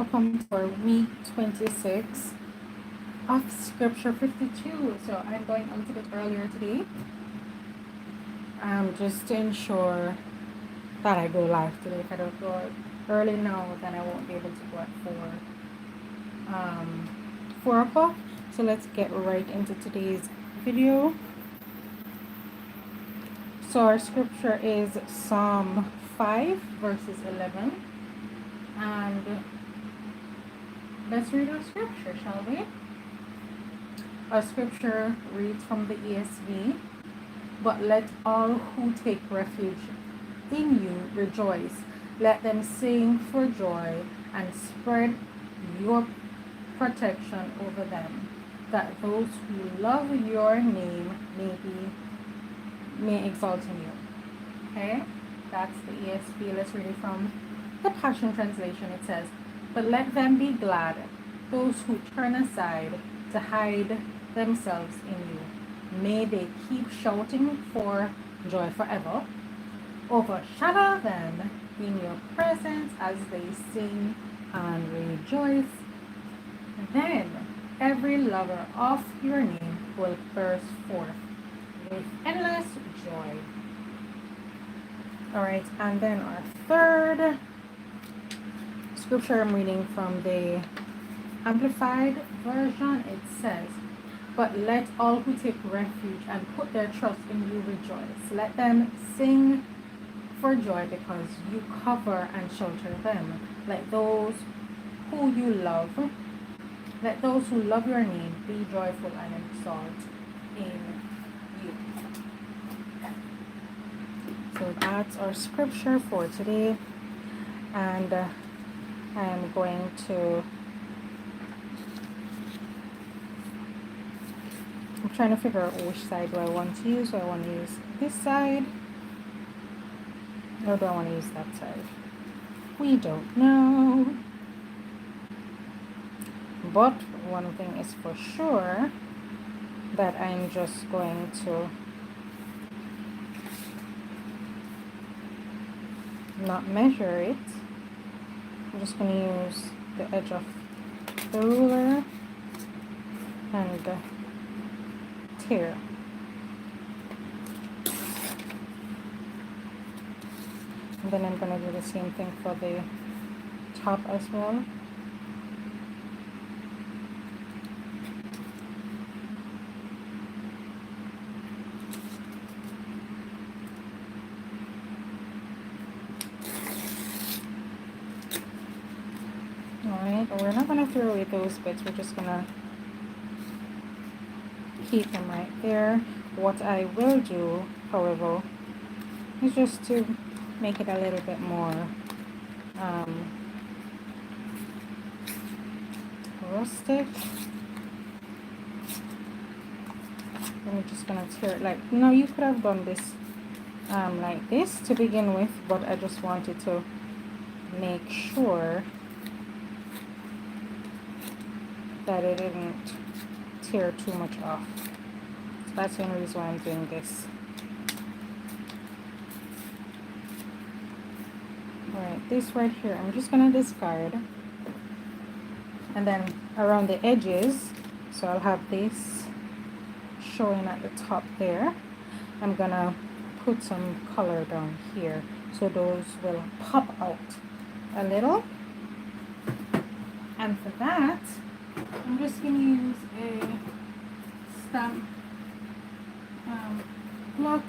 welcome to our week 26 of Scripture 52. So I'm going a little bit earlier today, just to ensure that I go live today. If I don't go early now, then I won't be able to go at 4 o'clock. So let's get right into today's video. So our scripture is Psalm 5 verses 11, and let's read our scripture, shall we? Our scripture reads from the ESV. But let all who take refuge in you rejoice. Let them sing for joy and spread your protection over them, that those who love your name may exalt in you. Okay? That's the ESV. Let's read it from the Passion Translation. It says, but let them be glad, those who turn aside to hide themselves in you. May they keep shouting for joy forever. Overshadow them in your presence as they sing and rejoice. Then every lover of your name will burst forth with endless joy. Alright, and then our third scripture, I'm reading from the Amplified Version. It says, but let all who take refuge and put their trust in you rejoice. Let them sing for joy because you cover and shelter them. Let those who you love, let those who love your name be joyful and exalt in you. So that's our scripture for today. And I'm going to, I'm trying to figure out which side do I want to use. Do I want to use this side? Or do I want to use that side? We don't know. But one thing is for sure, that I'm just going to not measure it. I'm just going to use the edge of the ruler and tear. And then I'm going to do the same thing for the top as well. Alright, we're not going to throw away those bits. We're just going to keep them right there. What I will do, however, is just to make it a little bit more rustic. I'm just gonna tear it like, you could have done this like this to begin with, but I just wanted to make sure that it didn't tear too much off. So that's the only reason why I'm doing this. Alright, this right here, I'm just going to discard. And then around the edges, so I'll have this showing at the top there. I'm going to put some color down here, so those will pop out a little. And for that, I'm just going to use a stamp block.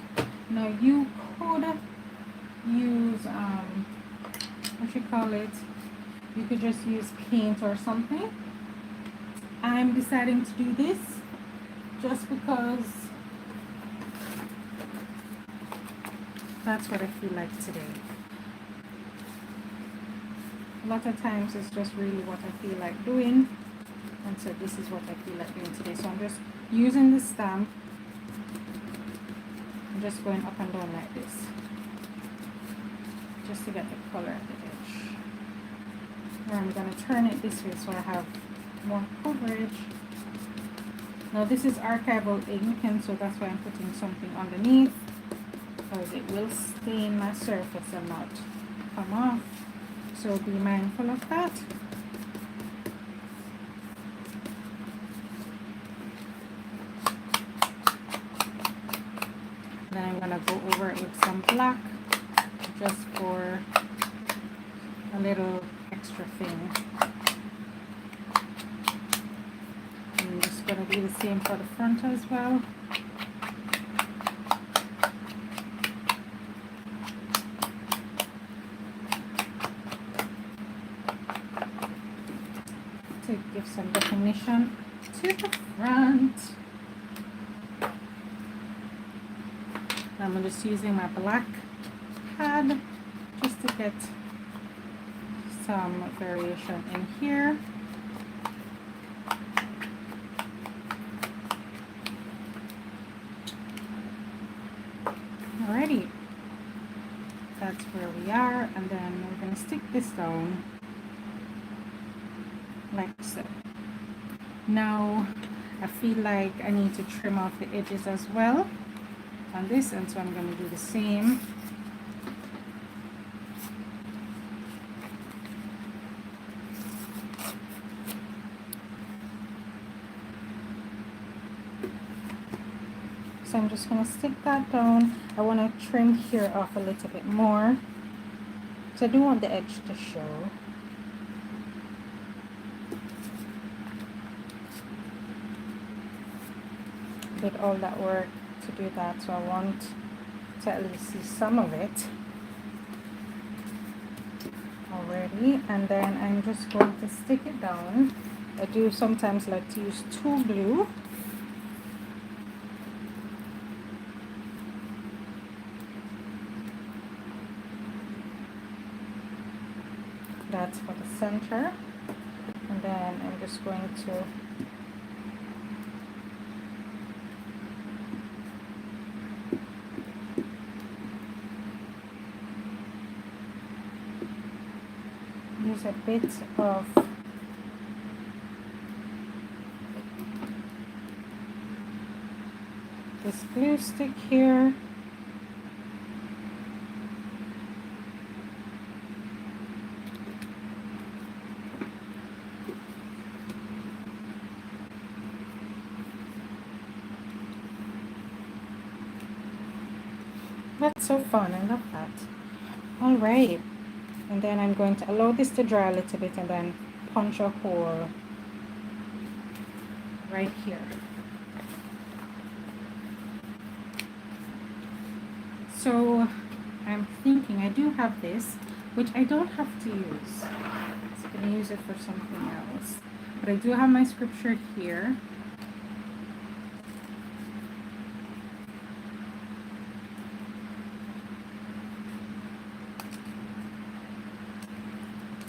Now you could use what you call it, you could just use paint or something. I'm deciding to do this just because that's what I feel like today. A lot of times it's just really what I feel like doing, and so this is what I feel like doing today. So I'm just using the stamp. I'm just going up and down like this, just to get the color at the edge. Now I'm going to turn it this way so I have more coverage. Now this is archival ink, and so that's why I'm putting something underneath, because it will stain my surface and not come off. So be mindful of that. over it with some black just for a little extra thing. I'm just going to do the same for the front as well. To give some definition to the front. I'm just using my black pad just to get some variation in here. Alrighty, that's where we are, and then we're going to stick this down like so. Now I feel like I need to trim off the edges as well on this, and so I'm going to do the same. So I'm just going to stick that down. I want to trim here off a little bit more, so I do want the edge to show. Did all that work to do that, so I want to at least see some of it already. And then I'm just going to stick it down. I do sometimes like to use tool glue. That's for the center, and then I'm just going to use a bit of this glue stick here. That's so fun, I love that. All right, and then I'm going to allow this to dry a little bit and then punch a hole right here. So I'm thinking I do have this, which I don't have to use. So I'm going to use it for something else. But I do have my scripture here.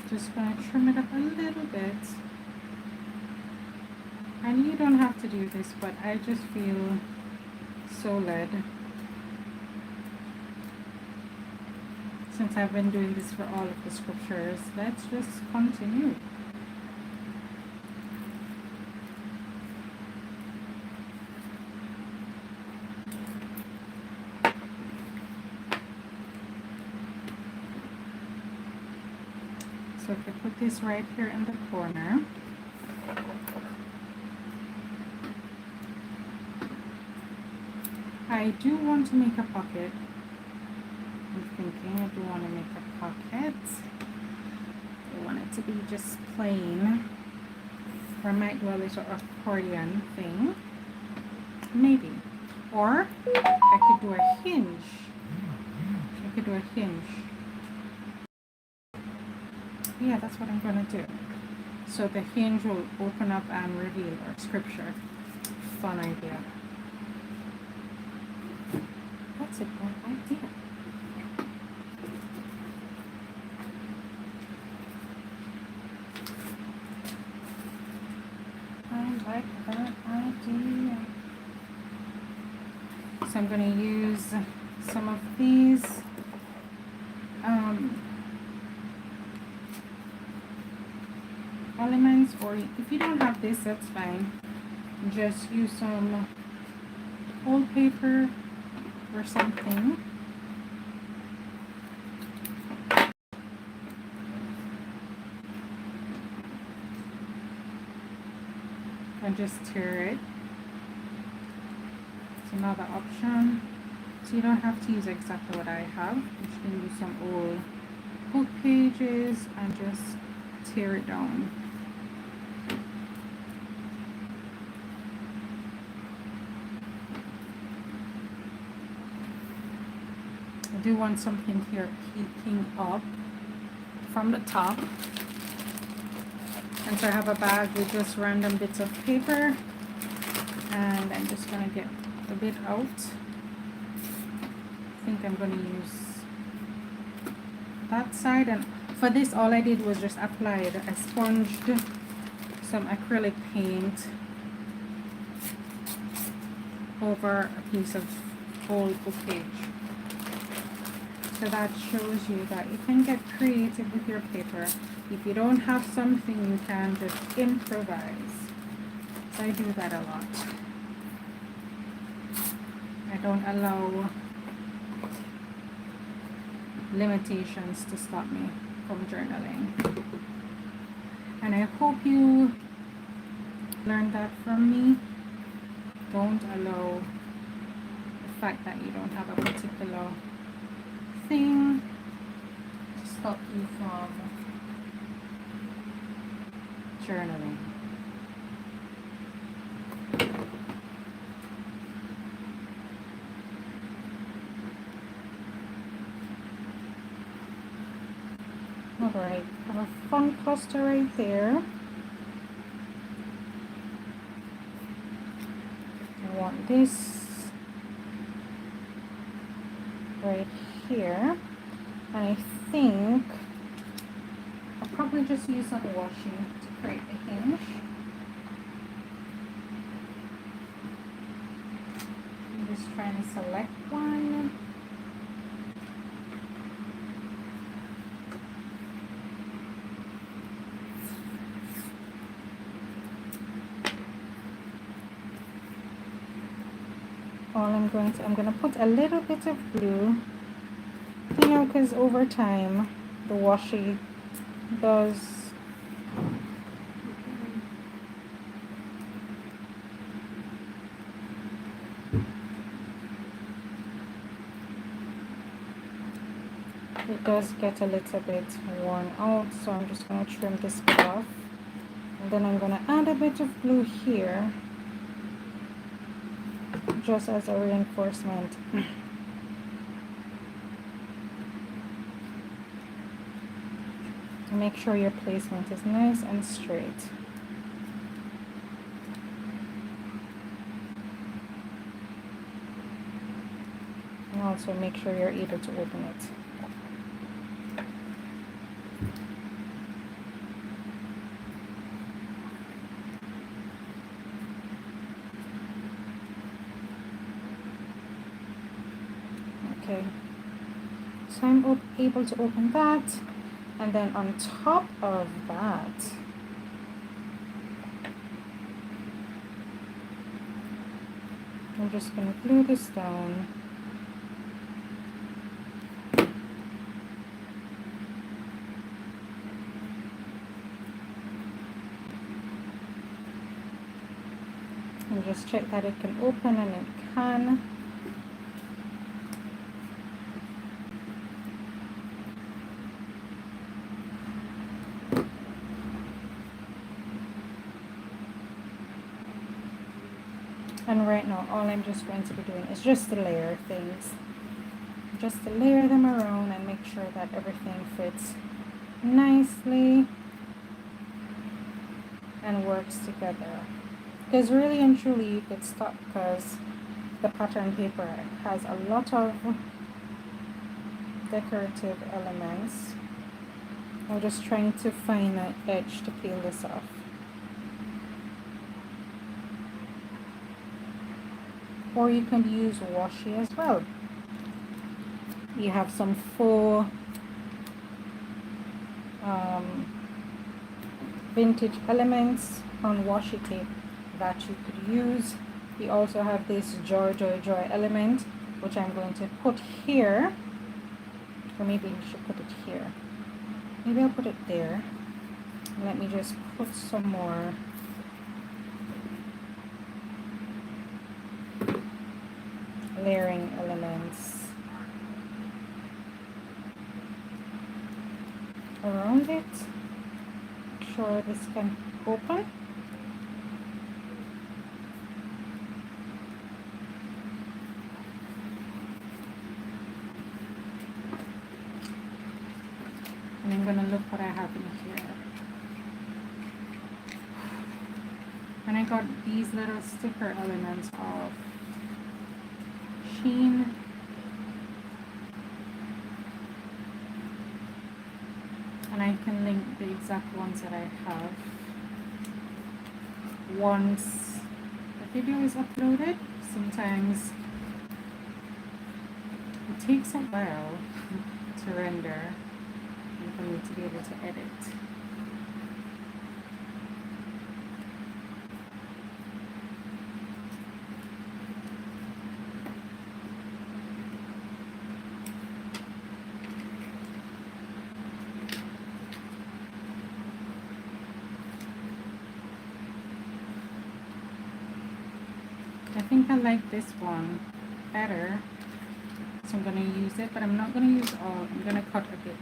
Just going to trim it up a little bit. And you don't have to do this, but I just feel so led. Since I've been doing this for all of the scriptures, let's just continue. So if I put this right here in the corner, I do want to make a pocket. I'm thinking I do want to make a pocket. I want it to be just plain. Or I might do a little accordion thing. Maybe. Or I could do a hinge. I could do a hinge. Yeah, that's what I'm going to do. So the hinge will open up and reveal our scripture. Fun idea. That's a good idea. I like that idea. So I'm going to use some of these elements, or if you don't have this, that's fine. Just use some old paper or something. And just tear it. It's another option. So you don't have to use exactly what I have. You can use some old book pages and just tear it down. I do want something here peeking up from the top. And so I have a bag with just random bits of paper, and I'm just gonna get a bit out. I think I'm gonna use that side, and for this all I did was just applied, I sponged some acrylic paint over a piece of old book page. So that shows you that you can get creative with your paper. If you don't have something, you can just improvise. So I do that a lot. I don't allow limitations to stop me from journaling. And I hope you learned that from me. Don't allow the fact that you don't have a particular thing to stop you from journaling. Alright, I have a fun cluster right there. I want this right here. And I think I'll probably just use some washi to create the hinge. I'm just trying to select one. I'm going to put a little bit of glue, you know, because over time the washi does get a little bit worn out, so I'm just going to trim this bit off, and then I'm going to add a bit of glue here just as a reinforcement. To make sure your placement is nice and straight. And also make sure you're able to open it. Okay, so I'm able to open that, and then on top of that, I'm just going to glue this down. And just check that it can open, and it can. And right now, all I'm just going to be doing is just to layer things. Just to layer them around and make sure that everything fits nicely and works together. Because really and truly you get stuck because the pattern paper has a lot of decorative elements. I'm just trying to find an edge to peel this off. Or you can use washi as well. You have some faux vintage elements on washi tape that you could use. We also have this joy element, which I'm going to put here, or maybe we should put it here. Maybe I'll put it there. Let me just put some more layering elements around it. Make sure this can open. And I'm going to look what I have in here. And I got these little sticker elements of Sheen. And I can link the exact ones that I have once the video is uploaded. Sometimes it takes a while to render and for me to be able to edit. I think I like this one better, so I'm going to use it, but I'm not going to use all. I'm going to cut a bit.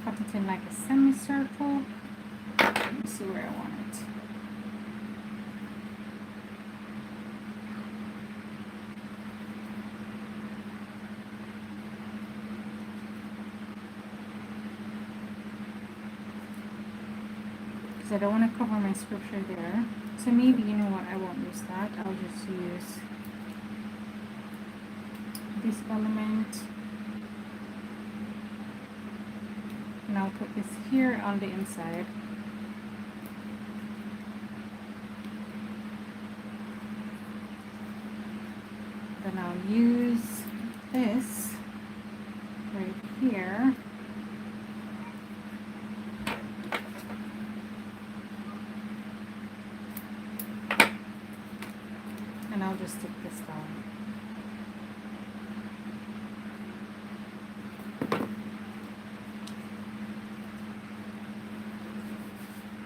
Cut it in like a semicircle. Let me see where I want it. Because I don't want to cover my scripture there. So maybe, you know what, I won't use that. I'll just use this element. And I'll put this here on the inside. Then I'll use this right here. And I'll just stick this down.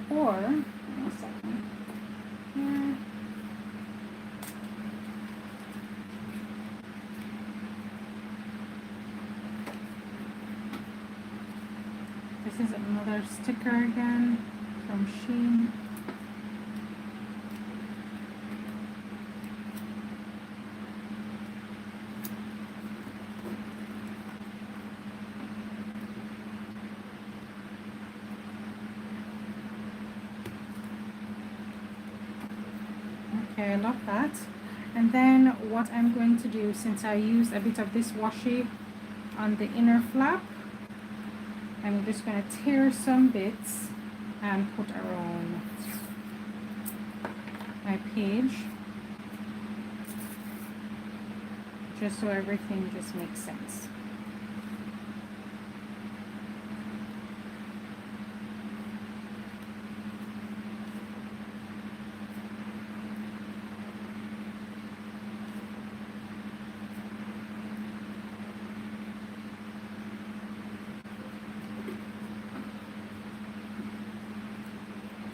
Or, a second, here. This is another sticker again from Sheen. Okay, I love that. And then what I'm going to do, since I used a bit of this washi on the inner flap, I'm just going to tear some bits and put around my page, just so everything just makes sense.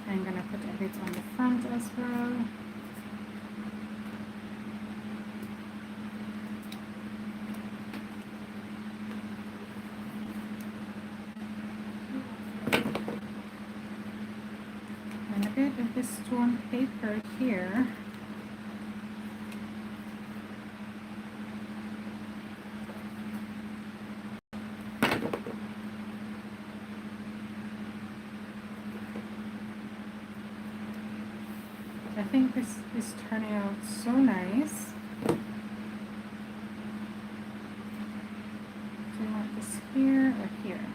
I'm going to put a bit on the front as well. And a bit of this torn paper here. I think this is turning out so nice. Do you want this here or here?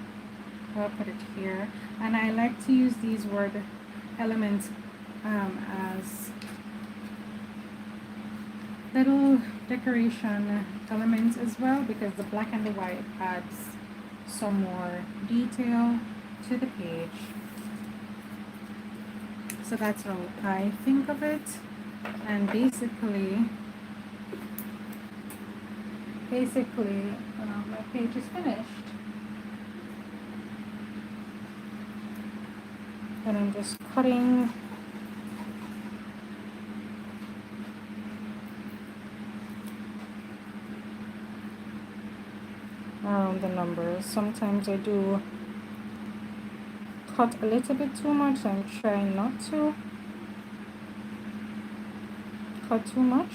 I'll put it here. And I like to use these word elements as little decoration elements as well, because the black and the white adds some more detail to the page. So that's how I think of it. And basically my page is finished. And I'm just cutting on the numbers. Sometimes I do cut a little bit too much. I'm trying not to cut too much.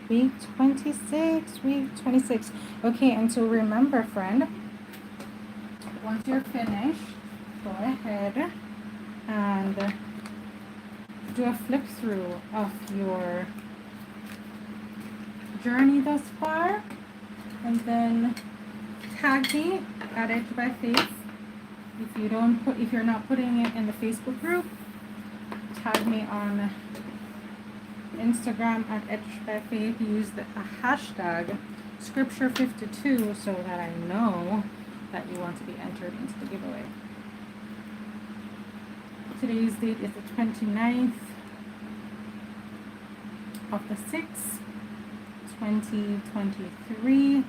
Week 26. Okay, and so remember, friend, once you're finished, go ahead and do a flip through of your journey thus far, and then tag me at Edge by Faith. If you're not putting it in the Facebook group, tag me on Instagram at Edge by Faith. Use the hashtag Scripture52 so that I know that you want to be entered into the giveaway. Today's date is the 29th of the 6th, 2023.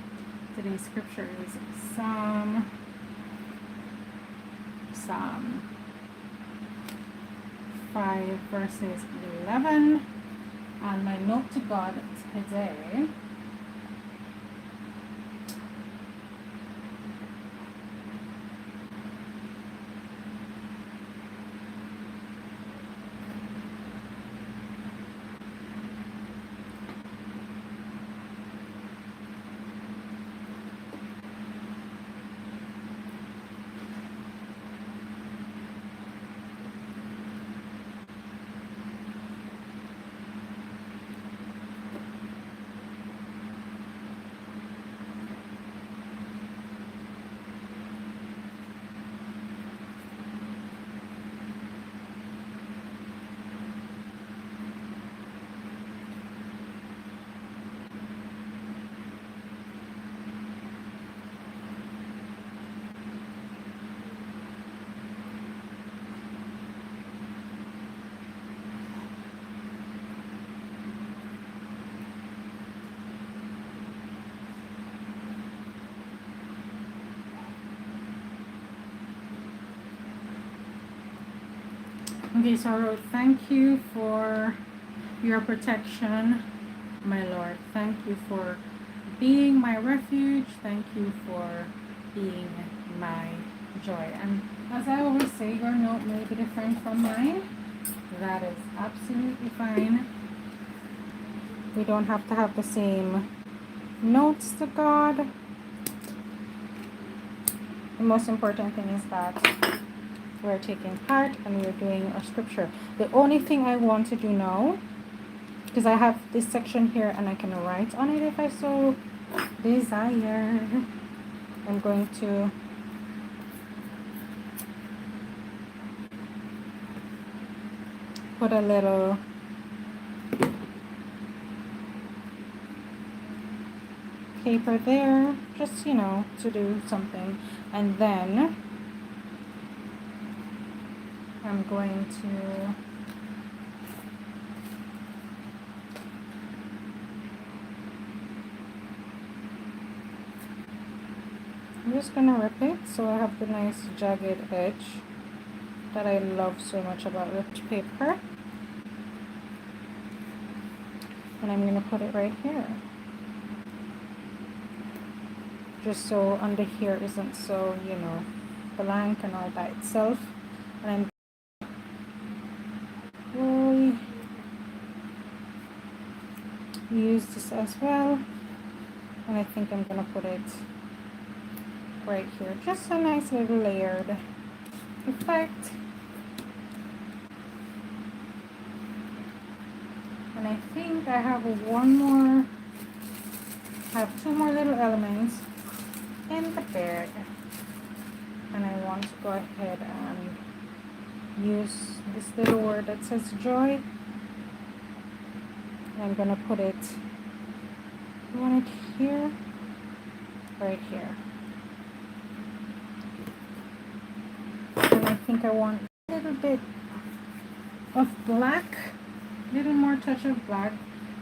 Today's scripture is Psalm 5 verses 11. And my note to God today Okay, so I wrote, thank you for your protection, my Lord. Thank you for being my refuge. Thank you for being my joy. And as I always say, your note may be different from mine. That is absolutely fine. We don't have to have the same notes to God. The most important thing is that we're taking part and we're doing our scripture. The only thing I want to do now, because I have this section here and I can write on it if I so desire, I'm going to put a little paper there, just, you know, to do something. And then I'm going to I'm just gonna rip it so I have the nice jagged edge that I love so much about ripped paper. And I'm gonna put it right here, just so under here isn't so, you know, blank and all by itself. And I'm really use this as well, and I think I'm gonna put it right here, just a nice little layered effect. And I think I have two more little elements in the bag, and I want to go ahead and use this little word that says joy. And I'm gonna put it, you want it here, right here. And I think I want a little bit of black, a little more touch of black.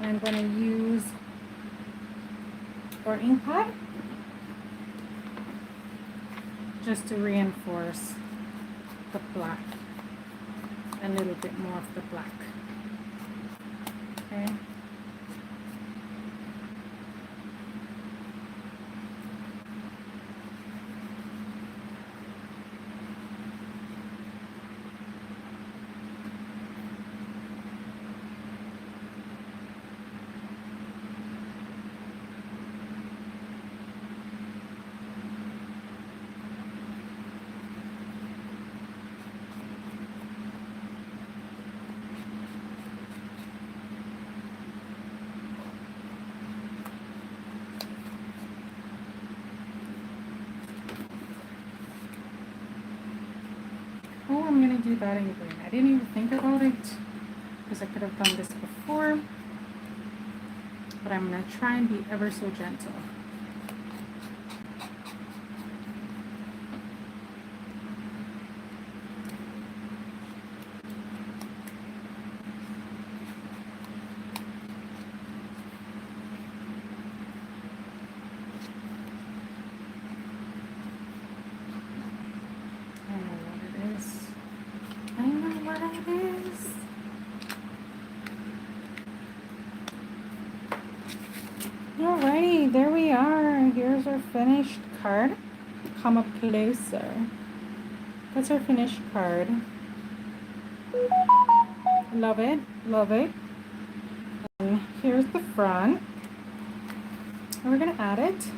And I'm gonna use our ink pad. just to reinforce the black, a little bit more of the black. Okay. Oh, I'm gonna do that in green. I didn't even think about it because I could have done this before, but I'm gonna try and be ever so gentle. I know what it is. I know what it is. Alrighty, there we are. Here's our finished card. Come up closer. That's our finished card. Love it, love it. And here's the front. And we're gonna add it.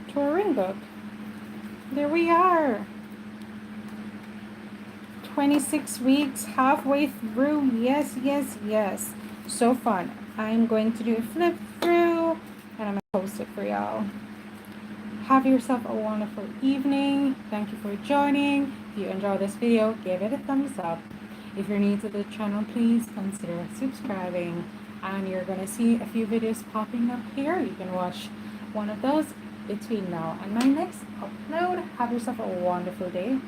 To our ring book. There we are. 26 weeks, halfway through. Yes, yes, yes. So fun. I'm going to do a flip through and I'm going to post it for y'all. Have yourself a wonderful evening. Thank you for joining. If you enjoyed this video, give it a thumbs up. If you're new to the channel, please consider subscribing. And you're going to see a few videos popping up here. You can watch one of those between now and my next upload. Have yourself a wonderful day.